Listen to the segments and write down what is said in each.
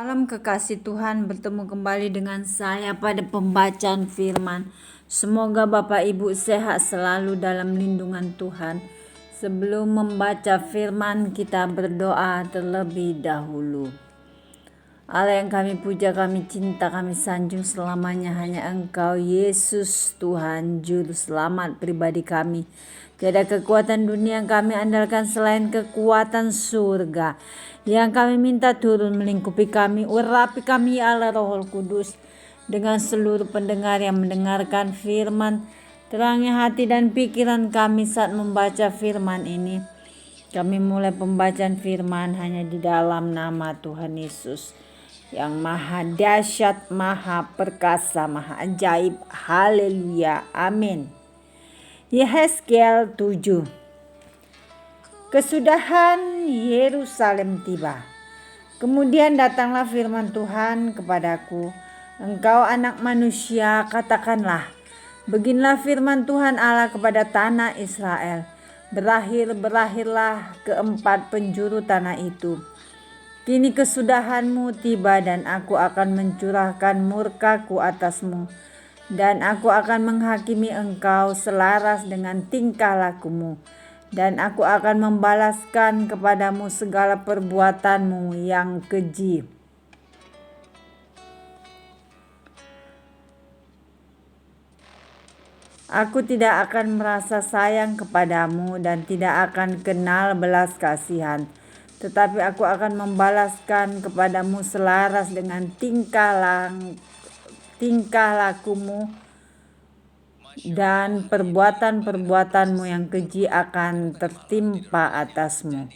Salam kekasih Tuhan, bertemu kembali dengan saya pada pembacaan firman. Semoga Bapak Ibu sehat selalu dalam lindungan Tuhan. Sebelum membaca firman, kita berdoa terlebih dahulu. Allah yang kami puja, kami cinta, kami sanjung selamanya hanya Engkau, Yesus Tuhan, Juru Selamat pribadi kami. Tiada kekuatan dunia yang kami andalkan selain kekuatan surga. Yang kami minta turun melingkupi kami, urapi kami ya Allah Roh Kudus. Dengan seluruh pendengar yang mendengarkan firman, terangi hati dan pikiran kami saat membaca firman ini. Kami mulai pembacaan firman hanya di dalam nama Tuhan Yesus yang maha dahsyat, maha perkasa, maha ajaib. Haleluya, amin. Yehezkiel 7. Kesudahan Yerusalem tiba. Kemudian datanglah firman Tuhan kepadaku, engkau anak manusia, katakanlah, beginilah firman Tuhan Allah kepada tanah Israel. Berakhirlah keempat penjuru tanah itu. Kini kesudahanmu tiba dan aku akan mencurahkan murkaku atasmu. Dan aku akan menghakimi engkau selaras dengan tingkah lakumu. Dan aku akan membalaskan kepadamu segala perbuatanmu yang keji. Aku tidak akan merasa sayang kepadamu dan tidak akan kenal belas kasihan. Tetapi aku akan membalaskan kepadamu selaras dengan tingkah lakumu, dan perbuatan-perbuatanmu yang keji akan tertimpa atasmu.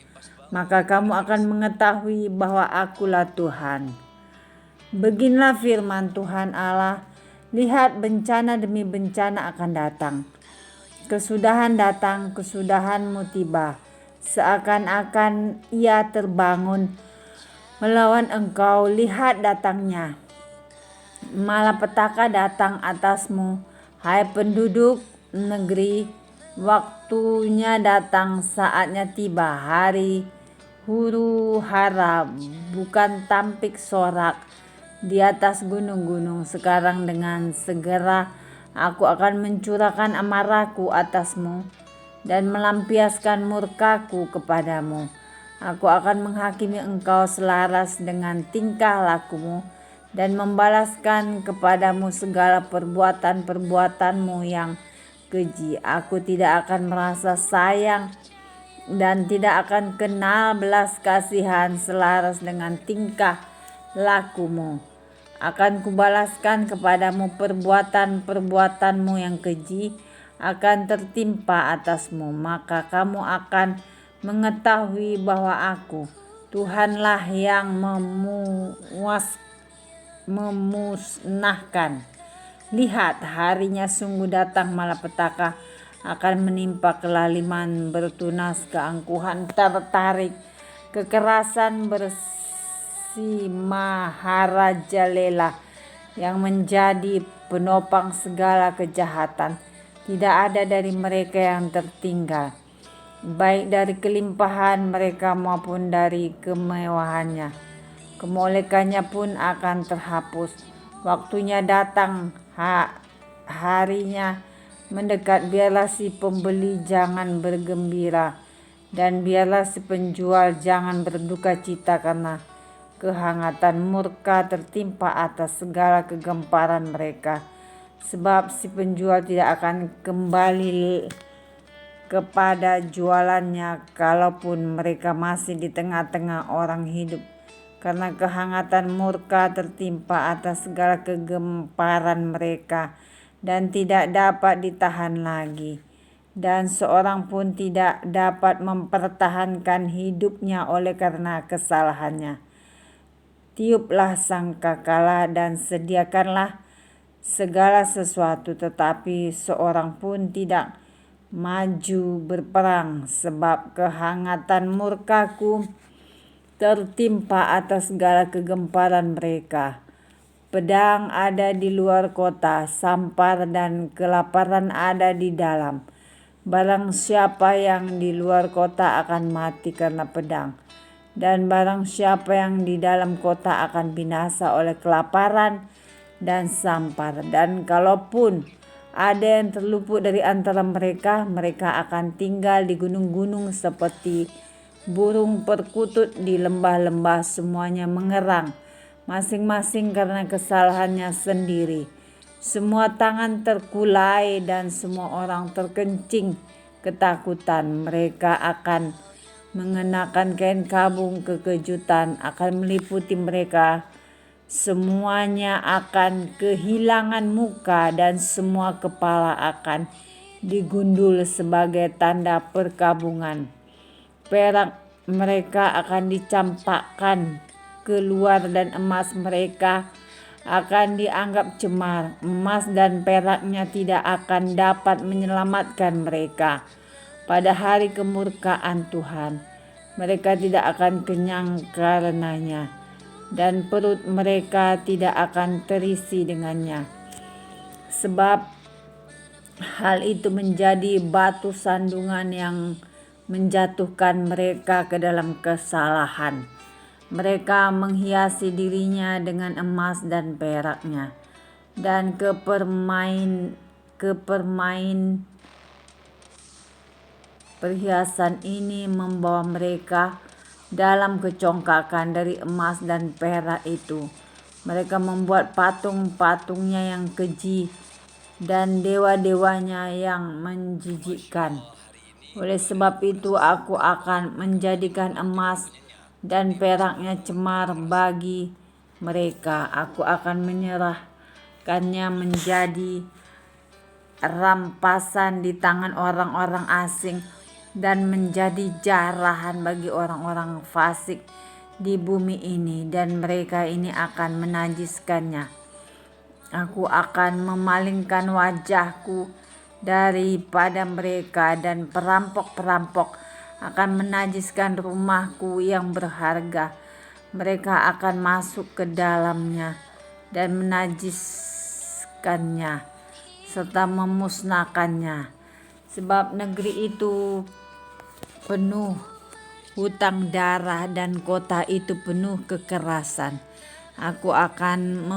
Maka kamu akan mengetahui bahwa akulah Tuhan. Beginilah firman Tuhan Allah, lihat bencana demi bencana akan datang. Kesudahan datang, kesudahanmu tiba. Seakan-akan ia terbangun melawan engkau, lihat datangnya. Malapetaka datang atasmu, hai penduduk negeri. Waktunya datang, saatnya tiba, hari huru hara, bukan tampik sorak di atas gunung-gunung. Sekarang dengan segera aku akan mencurahkan amarahku atasmu dan melampiaskan murkaku kepadamu. Aku akan menghakimi engkau selaras dengan tingkah lakumu dan membalaskan kepadamu segala perbuatan-perbuatanmu yang keji. Aku tidak akan merasa sayang dan tidak akan kenal belas kasihan selaras dengan tingkah lakumu. Akan kubalaskan kepadamu perbuatan-perbuatanmu yang keji akan tertimpa atasmu. Maka kamu akan mengetahui bahwa aku, Tuhanlah yang memusnahkan. Lihat, harinya sungguh datang, malapetaka akan menimpa kelaliman, bertunas, keangkuhan, tertarik, kekerasan, maharajalela yang menjadi penopang segala kejahatan. Tidak ada dari mereka yang tertinggal, baik dari kelimpahan mereka maupun dari kemewahannya. Kemolekannya pun akan terhapus. Waktunya datang, harinya mendekat. Biarlah si pembeli jangan bergembira, dan biarlah si penjual jangan berduka cita, karena kehangatan murka tertimpa atas segala kegemparan mereka. Sebab si penjual tidak akan kembali kepada jualannya kalaupun mereka masih di tengah-tengah orang hidup, karena kehangatan murka tertimpa atas segala kegemparan mereka dan tidak dapat ditahan lagi, dan seorang pun tidak dapat mempertahankan hidupnya oleh karena kesalahannya. Tiuplah sangkakala dan sediakanlah segala sesuatu, tetapi seorang pun tidak maju berperang, sebab kehangatan murkaku tertimpa atas segala kegemparan mereka. Pedang ada di luar kota, sampar dan kelaparan ada di dalam. Barang siapa yang di luar kota akan mati karena pedang. Dan barang siapa yang di dalam kota akan binasa oleh kelaparan dan sampar. Dan kalaupun ada yang terluput dari antara mereka, mereka akan tinggal di gunung-gunung seperti burung perkutut di lembah-lembah. Semuanya mengerang, masing-masing karena kesalahannya sendiri. Semua tangan terkulai dan semua orang terkencing ketakutan. Mereka akan mengenakan kain kabung, kekejutan akan meliputi mereka. Semuanya akan kehilangan muka dan semua kepala akan digundul sebagai tanda perkabungan. Perak mereka akan dicampakkan keluar dan emas mereka akan dianggap cemar. Emas dan peraknya tidak akan dapat menyelamatkan mereka pada hari kemurkaan Tuhan. Mereka tidak akan kenyang karenanya, dan perut mereka tidak akan terisi dengannya. Sebab hal itu menjadi batu sandungan yang menjatuhkan mereka ke dalam kesalahan. Mereka menghiasi dirinya dengan emas dan peraknya, dan perhiasan ini membawa mereka dalam kecongkakan dari emas dan perak itu. Mereka membuat patung-patungnya yang keji dan dewa-dewanya yang menjijikkan. Oleh sebab itu aku akan menjadikan emas dan peraknya cemar bagi mereka. Aku akan menyerahkannya menjadi rampasan di tangan orang-orang asing dan menjadi jarahan bagi orang-orang fasik di bumi ini, dan mereka ini akan menajiskannya. Aku akan memalingkan wajahku daripada mereka, dan perampok-perampok akan menajiskan rumahku yang berharga. Mereka akan masuk ke dalamnya dan menajiskannya serta memusnahkannya, sebab negeri itu penuh hutang darah dan kota itu penuh kekerasan. Aku akan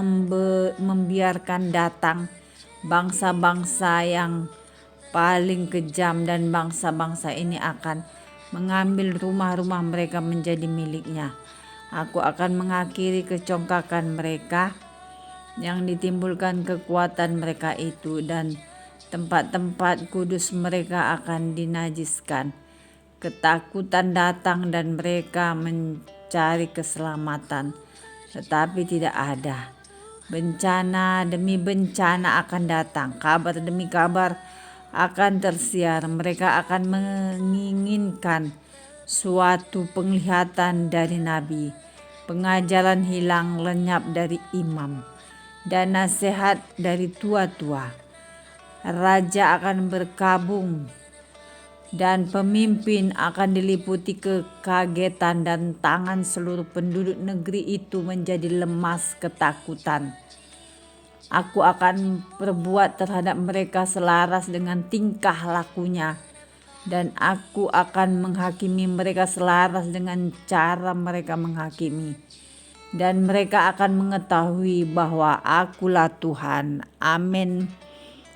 membiarkan datang bangsa-bangsa yang paling kejam, dan bangsa-bangsa ini akan mengambil rumah-rumah mereka menjadi miliknya. Aku akan mengakhiri kecongkakan mereka yang ditimbulkan kekuatan mereka itu, dan tempat-tempat kudus mereka akan dinajiskan. Ketakutan datang dan mereka mencari keselamatan, tetapi tidak ada. Bencana demi bencana akan datang, kabar demi kabar akan tersiar. Mereka akan menginginkan suatu penglihatan dari nabi, pengajaran hilang lenyap dari imam, dan nasihat dari tua-tua. Raja akan berkabung dan pemimpin akan diliputi kekagetan, dan tangan seluruh penduduk negeri itu menjadi lemas ketakutan. Aku akan perbuat terhadap mereka selaras dengan tingkah lakunya, dan aku akan menghakimi mereka selaras dengan cara mereka menghakimi. Dan mereka akan mengetahui bahwa akulah Tuhan. Amin.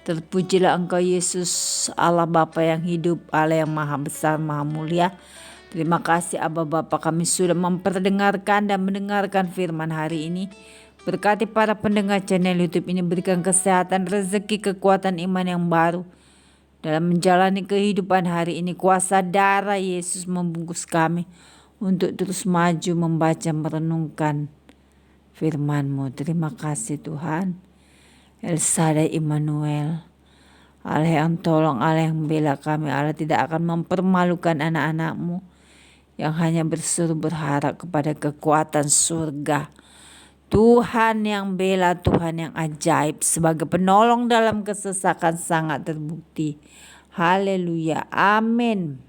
Terpujilah Engkau Yesus, Allah Bapa yang hidup, Allah yang maha besar, maha mulia. Terima kasih Aba Bapa, kami sudah memperdengarkan dan mendengarkan firman hari ini. Berkati para pendengar channel YouTube ini, berikan kesehatan, rezeki, kekuatan iman yang baru dalam menjalani kehidupan hari ini. Kuasa darah Yesus membungkus kami untuk terus maju membaca merenungkan firman-Mu. Terima kasih Tuhan. El Shaddai Immanuel, Allah yang tolong, Allah yang membela kami. Allah tidak akan mempermalukan anak-anak-Mu yang hanya berseru berharap kepada kekuatan surga. Tuhan yang bela, Tuhan yang ajaib, sebagai penolong dalam kesesakan sangat terbukti. Haleluya, amin.